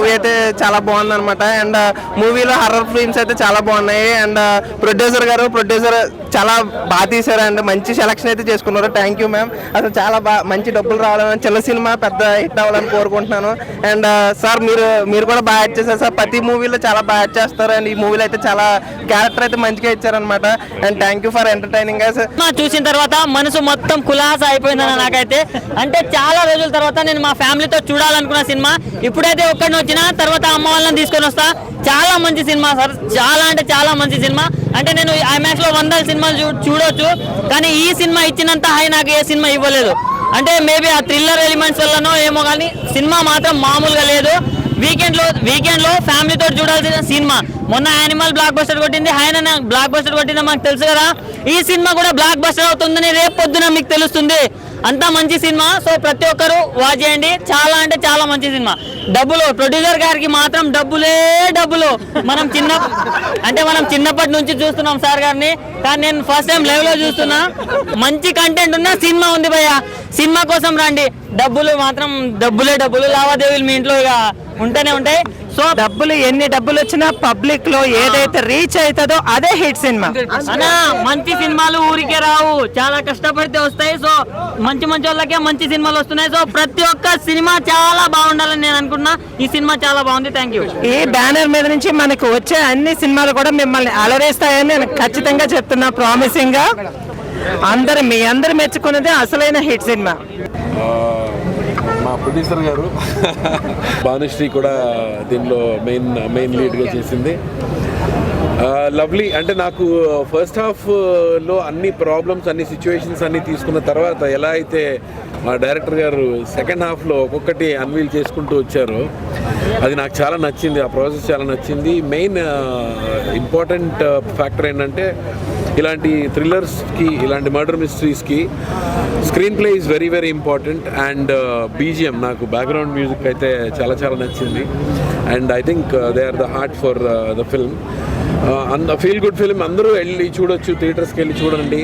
Movie అయితే చాలా బాగుంది అనమాట. అండ్ మూవీలో హర్రర్ ఫిల్మ్స్ అయితే చాలా బాగున్నాయి. అండ్ ప్రొడ్యూసర్ చాలా బాగా తీశారు అండ్ మంచి సెలక్షన్ అయితే చేసుకున్నారు. Thank you ma'am. అసలు చాలా మంచి డబ్బులు రావాలని, చిన్న సినిమా పెద్ద హిట్ అవ్వాలని కోరుకుంటున్నాను. అండ్ సార్ మీరు కూడా బాగా యాడ్ చేశారు సార్. ప్రతి మూవీలో చాలా బాగా యాడ్ చేస్తారు. అండ్ ఈ మూవీలో అయితే చాలా క్యారెక్టర్ అయితే మంచిగా ఇచ్చారనమాట. And thank you for entertaining. చూసిన తర్వాత మనసు మొత్తం కులాస అయిపోయిందన్న నాకైతే. అంటే చాలా రోజుల తర్వాత నేను మా ఫ్యామిలీతో చూడాలనుకున్న సినిమా ఇప్పుడైతే ఒక్కడిని వచ్చిన తర్వాత అమ్మ వాళ్ళని తీసుకొని వస్తా. చాలా మంచి సినిమా సార్, చాలా అంటే చాలా మంచి సినిమా. అంటే నేను ఐమాక్స్ లో 100 సినిమాలు చూడొచ్చు, కానీ ఈ సినిమా ఇచ్చినంత హై నాకు ఏ సినిమా ఇవ్వలేదు. అంటే మేబీ ఆ థ్రిల్లర్ ఎలిమెంట్స్ వల్లనో ఏమో, కానీ సినిమా మాత్రం మామూలుగా లేదు. వీకెండ్ లో ఫ్యామిలీతో చూడాల్సిన సినిమా. మొన్న యానిమల్ బ్లాక్ బస్టర్ కొట్టింది, ఆయన బ్లాక్ బస్టర్ కొట్టింది మనకు తెలుసు కదా. ఈ సినిమా కూడా బ్లాక్ బస్టర్ అవుతుందని రేపు పొద్దున మీకు తెలుస్తుంది. అంతా మంచి సినిమా. సో ప్రతి ఒక్కరు వాచ్ చేయండి. చాలా అంటే చాలా మంచి సినిమా. డబ్బులు ప్రొడ్యూసర్ గారికి మాత్రం డబ్బులే డబ్బులు. మనం చిన్నప్పటి నుంచి చూస్తున్నాం సార్ గారిని, కానీ నేను ఫస్ట్ టైం లైవ్ లో చూస్తున్నా. మంచి కంటెంట్ ఉన్న సినిమా ఉంది భయ్య. సినిమా కోసం రండి. డబ్బులు మాత్రం డబ్బులే డబ్బులు. లావాదేవీలు మీ ఇంట్లో ఇక ఉంటూనే ఉంటాయి. సో ఎన్ని డబ్బులు వచ్చినా పబ్లిక్ లో ఏదైతే రీచ్ అవుతుందో అదే హిట్ సినిమా. మంచి సినిమాలు ఊరికే రావు, చాలా కష్టపడితే వస్తాయి. సో మంచి వాళ్ళకే మంచి సినిమాలు వస్తున్నాయి. సో ప్రతి ఒక్క సినిమా చాలా బాగుండాలని నేను అనుకుంటున్నా. ఈ సినిమా చాలా బాగుంది. Thank you. ఈ బ్యానర్ మీద నుంచి మనకు వచ్చే అన్ని సినిమాలు కూడా మిమ్మల్ని అలరేస్తాయని నేను ఖచ్చితంగా చెప్తున్నా, ప్రామిసింగ్ గా. మీ అందరు మెచ్చుకున్నది అసలైన హిట్ సినిమా. మా ప్రొడ్యూసర్ గారు భానుశ్రీ కూడా దీనిలో మెయిన్ లీడ్గా చేసింది. లవ్లీ. అంటే నాకు ఫస్ట్ హాఫ్లో అన్ని ప్రాబ్లమ్స్, అన్ని సిచ్యువేషన్స్ అన్నీ తీసుకున్న తర్వాత ఎలా అయితే మా డైరెక్టర్ గారు సెకండ్ హాఫ్లో ఒక్కొక్కటి అన్వీల్ చేసుకుంటూ వచ్చారో అది నాకు చాలా నచ్చింది. ఆ ప్రాసెస్ చాలా నచ్చింది. మెయిన్ ఇంపార్టెంట్ ఫ్యాక్టర్ ఏంటంటే ఇలాంటి థ్రిల్లర్స్కి, ఇలాంటి మర్డర్ మిస్టరీస్కి screenplay is very very important. And BGM, నాకు బ్యాక్గ్రౌండ్ మ్యూజిక్ అయితే చాలా చాలా నచ్చింది. And I think they are the heart for the film. Feel good film. అందరూ వెళ్ళి చూడొచ్చు, థియేటర్స్కి వెళ్ళి చూడండి.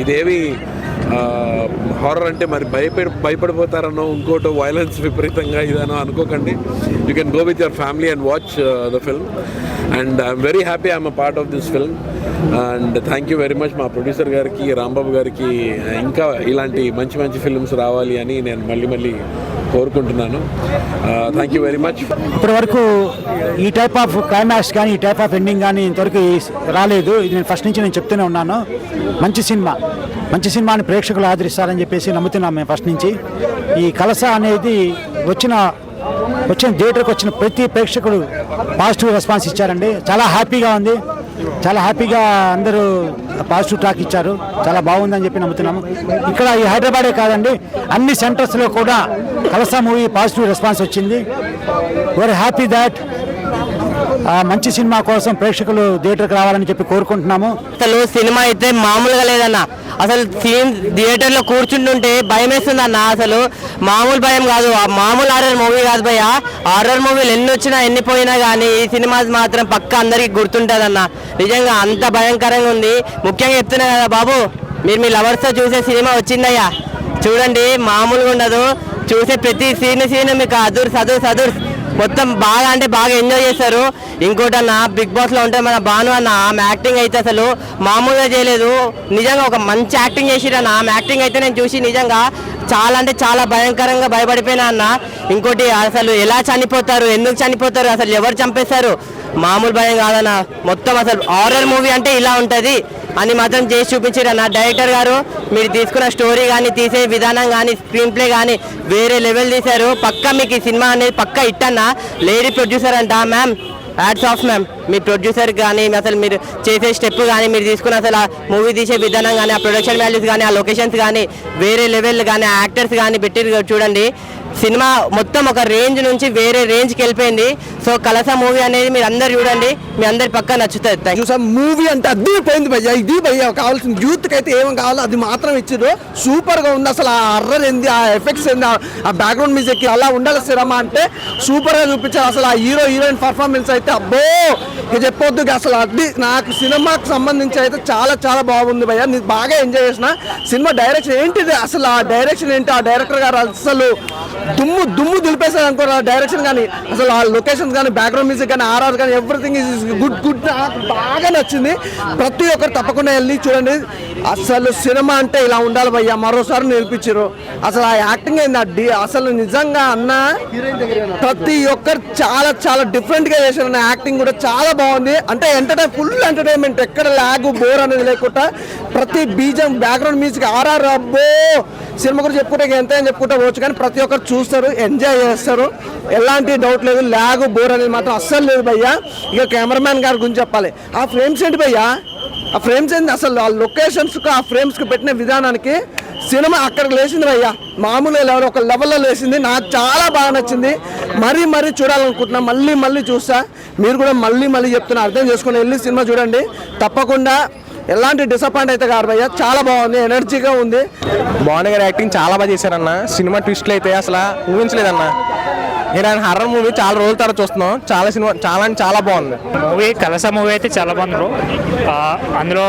ఇదేవి హారర్ అంటే మరి భయపడిపోతారనో, ఇంకోటో వైలెన్స్ విపరీతంగా ఇదనో అనుకోకండి. You can go with your family and watch the film. And I'm very happy I'm a part of this film. And thank you very much మా ప్రొడ్యూసర్ గారికి, రాంబాబు గారికి. ఇంకా ఇలాంటి మంచి ఫిల్మ్స్ రావాలి అని నేను మళ్ళీ కోరుకుంటున్నాను. Thank you very much. ఇప్పటి వరకు ఈ టైప్ ఆఫ్ క్లైమాక్స్ కానీ, ఈ టైప్ ఆఫ్ ఎండింగ్ కానీ ఇంతవరకు రాలేదు. ఇది నేను ఫస్ట్ నుంచి చెప్తూనే ఉన్నాను. మంచి సినిమాని ప్రేక్షకులు ఆదరిస్తారని చెప్పేసి నమ్ముతున్నాం మేము ఫస్ట్ నుంచి. ఈ కలస అనేది వచ్చిన థియేటర్కి వచ్చిన ప్రతి ప్రేక్షకుడు పాజిటివ్ రెస్పాన్స్ ఇచ్చారండి. చాలా హ్యాపీగా ఉంది. చాలా హ్యాపీగా అందరూ పాజిటివ్ టాక్ ఇచ్చారు. చాలా బాగుందని చెప్పి నమ్ముతున్నాము. ఇక్కడ ఈ హైదరాబాదే కాదండి, అన్ని సెంటర్స్లో కూడా కలస మూవీ పాజిటివ్ రెస్పాన్స్ వచ్చింది. Very happy that. మంచి సినిమా కోసం ప్రేక్షకులు థియేటర్కి రావాలని చెప్పి కోరుకుంటున్నాము. అసలు సినిమా అయితే మామూలుగా లేదన్న. అసలు థియేటర్లో కూర్చుంటుంటే భయం వేస్తుంది అన్న. అసలు మామూలు భయం కాదు, మామూలు హారర్ మూవీ కాదు భయ్య. హారర్ మూవీలు ఎన్ని వచ్చినా ఎన్ని పోయినా కానీ ఈ సినిమా మాత్రం పక్క అందరికీ గుర్తుంటుంది అన్న. నిజంగా అంత భయంకరంగా ఉంది. ముఖ్యంగా చెప్తున్నా కదా బాబు, మీరు మీ లవర్స్తో చూసే సినిమా వచ్చిందయ్యా, చూడండి. మామూలుగా ఉండదు. చూసే ప్రతి సీన్ మీకు అదుర్స్ మొత్తం బాగా అంటే బాగా ఎంజాయ్ చేస్తారు. ఇంకోటి అన్న, బిగ్ బాస్లో ఉంటే మన భాను అన్న ఆమె యాక్టింగ్ అయితే అసలు మామూలుగా చేయలేదు. నిజంగా ఒక మంచి యాక్టింగ్ చేసిరన్న. ఆమె యాక్టింగ్ అయితే నేను చూసి నిజంగా చాలా అంటే చాలా భయంకరంగా భయపడిపోయినా అన్న. ఇంకోటి అసలు ఎలా చనిపోతారు, ఎందుకు చనిపోతారు, అసలు ఎవరు చంపేస్తారు, మామూలు భయం కాదన్న. మొత్తం అసలు హారర్ మూవీ అంటే ఇలా ఉంటుంది అని మాత్రం చేసి చూపించారన్న డైరెక్టర్ గారు. మీరు తీసుకున్న స్టోరీ కానీ, తీసే విధానం కానీ, స్క్రీన్ ప్లే కానీ వేరే లెవెల్ తీశారు. పక్కా మీకు ఈ సినిమా అనేది పక్కా హిట్ అన్న. లేడీ ప్రొడ్యూసర్ అంట మ్యామ్, హ్యాట్స్ ఆఫ్ మ్యామ్. మీ ప్రొడ్యూసర్ కానీ, అసలు మీరు చేసే స్టెప్ కానీ, మీరు తీసుకున్న అసలు ఆ మూవీ తీసే విధానం కానీ, ఆ ప్రొడక్షన్ వాల్యూస్ కానీ, ఆ లొకేషన్స్ కానీ, వేరే లెవెల్ కానీ, ఆ యాక్టర్స్ కానీ పెట్టి చూడండి. సినిమా మొత్తం ఒక రేంజ్ నుంచి వేరే రేంజ్కి వెళ్ళిపోయింది. సో కలస మూవీ అనేది మీరు అందరు చూడండి, మీ అందరి పక్క నచ్చుతుంది. చూసా మూవీ అంటే అద్దరిపోయింది భయ్య. ఇది భయ్య కావాల్సిన యూత్కి అయితే ఏమేమి కావాలో అది మాత్రం ఇచ్చారు. సూపర్గా ఉంది. అసలు ఆ హర్రర్ ఏంది, ఆ ఎఫెక్ట్స్ ఏంది, ఆ బ్యాక్గ్రౌండ్ మ్యూజిక్ అలా ఉండాలి సినిమా అంటే సూపర్గా చూపించారు. అసలు ఆ హీరోయిన్ పర్ఫార్మెన్స్ అయితే అబ్బో ఇక చెప్పొద్దు. అసలు అది నాకు సినిమాకి సంబంధించి అయితే చాలా చాలా బాగుంది భయ్య. నేను బాగా ఎంజాయ్ చేసిన సినిమా. డైరెక్షన్ ఏంటిది, అసలు ఆ డైరెక్షన్ ఏంటి, ఆ డైరెక్టర్ గారు అసలు దుమ్ము దులిపేస్తారు అనుకో డైరెక్షన్ కానీ, అసలు ఆ లొకేషన్స్ కానీ, బ్యాక్గ్రౌండ్ మ్యూజిక్ కానీ, ఆర్ఆర్ కానీ, ఎవ్రీథింగ్ ఈజ్ గుడ్. నాకు బాగా నచ్చింది. ప్రతి ఒక్కరు తప్పకుండా వెళ్ళి చూడండి. అసలు సినిమా అంటే ఇలా ఉండాలి భయ్యా, మరోసారి నేర్పించారు. అసలు ఆ యాక్టింగ్ ఏంది అసలు నిజంగా అన్న ప్రతి ఒక్కరు చాలా చాలా డిఫరెంట్గా చేశారు. అన్న యాక్టింగ్ కూడా చాలా బాగుంది. అంటే ఫుల్ ఎంటర్టైన్మెంట్, ఎక్కడ ల్యాగ్ బోర్ అనేది లేకుండా ప్రతి బీజం, బ్యాక్గ్రౌండ్ మ్యూజిక్, ఆర్ఆర్ అబ్బో. సినిమా గురించి చెప్పుకుంటే ఎంత అని చెప్పుకుంటా పోవచ్చు, కానీ ప్రతి ఒక్కరు చూస్తారు, ఎంజాయ్ చేస్తారు. ఎలాంటి డౌట్ లేదు. ల్యాగ్ బోర్ అనేది మాత్రం అస్సలు లేదు భయ్యా. ఇక కెమెరామ్యాన్ గారి గురించి చెప్పాలి. ఆ ఫ్రేమ్స్ ఏంటి భయ్యా, ఆ ఫ్రేమ్స్ ఏంటి, అసలు ఆ లొకేషన్స్కి ఆ ఫ్రేమ్స్కి పెట్టిన విధానానికి సినిమా అక్కడికి లేచింది భయ్యా. మామూలుగా లెవెల్, ఒక లెవెల్లో లేచింది. నాకు చాలా బాగా నచ్చింది. మరీ చూడాలనుకుంటున్నా, మళ్ళీ చూస్తా. మీరు కూడా మళ్ళీ చెప్తున్నా, అర్థం చేసుకుని వెళ్ళి సినిమా చూడండి. తప్పకుండా ఎలాంటి డిసప్పాయింట్ అయితే కాదు భయ్యా. చాలా బాగుంది, ఎనర్జీగా ఉంది. బాగుంది గారు, యాక్టింగ్ చాలా బాగా చేశారన్న. సినిమా ట్విస్ట్లు అయితే అసలు ఊహించలేదన్న. ఇలాంటి హర్రర్ మూవీ చాలా రోజుల తర్వాత చూస్తున్నాం. చాలా బాగుంది మూవీ. కలస మూవీ అయితే చాలా బాగుంది బ్రో. అందులో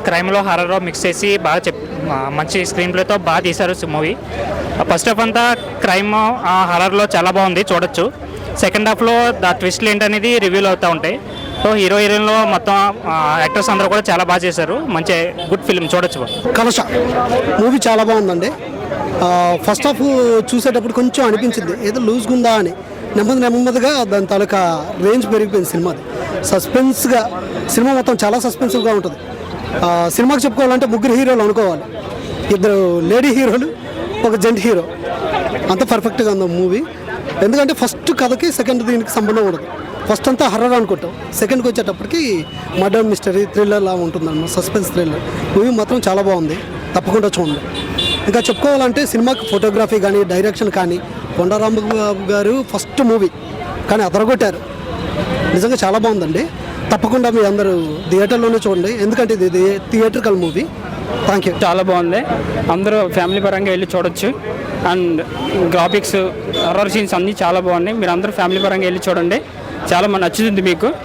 క్రైమ్లో హర్రర్ మిక్స్ చేసి బాగా మంచి స్క్రీన్ ప్లేతో బాగా తీశారు మూవీ. ఫస్ట్ హాఫ్ అంతా క్రైమ్ హర్రర్లో చాలా బాగుంది, చూడొచ్చు. సెకండ్ హాఫ్లో ద ట్విస్ట్లు ఏంటనేది రివీల్ అవుతూ ఉంటాయి. సో హీరోయిన్లో మొత్తం యాక్టర్స్ అందరూ కూడా చాలా బాగా చేశారు. మంచి గుడ్ ఫిల్మ్, చూడొచ్చు. కలశ మూవీ చాలా బాగుందండి. ఫస్ట్ హాఫ్ చూసేటప్పుడు కొంచెం అనిపించింది ఏదో లూజ్గా ఉందా అని. నెమ్మదిగా దాని తాలూకా రేంజ్ పెరిగిపోయింది సినిమాది. సస్పెన్స్గా సినిమా మొత్తం చాలా సస్పెన్సివ్గా ఉంటుంది. సినిమాకి చెప్పుకోవాలంటే 3 హీరోలు అనుకోవాలి. 2 లేడీ హీరోలు, 1 జెంట్ హీరో. అంత పర్ఫెక్ట్గా ఉంది మూవీ. ఎందుకంటే ఫస్ట్ కథకి సెకండ్ దీనికి సంబంధం ఉండదు. ఫస్ట్ అంతా హర్రర్ అనుకుంటాం, సెకండ్కి వచ్చేటప్పటికి మర్డర్ మిస్టరీ థ్రిల్లర్ లా ఉంటుందన్నమాట, సస్పెన్స్ థ్రిల్లర్. మూవీ మాత్రం చాలా బాగుంది, తప్పకుండా చూడండి. ఇంకా చెప్పుకోవాలంటే సినిమాకి ఫోటోగ్రఫీ కానీ, డైరెక్షన్ కానీ, కొండరాంబాబు గారు ఫస్ట్ మూవీ కానీ అదరగొట్టారు. నిజంగా చాలా బాగుందండి. తప్పకుండా మీ అందరూ థియేటర్లోనే చూడండి, ఎందుకంటే ఇది థియేటర్కల్ మూవీ. Thank you. చాలా బాగుంది, అందరూ ఫ్యామిలీ పరంగా వెళ్ళి చూడొచ్చు. అండ్ గ్రాఫిక్స్, హర్రర్ సీన్స్ అన్నీ చాలా బాగున్నాయి. మీరు అందరూ ఫ్యామిలీ పరంగా వెళ్ళి చూడండి, చాలా నచ్చుతుంది మీకు.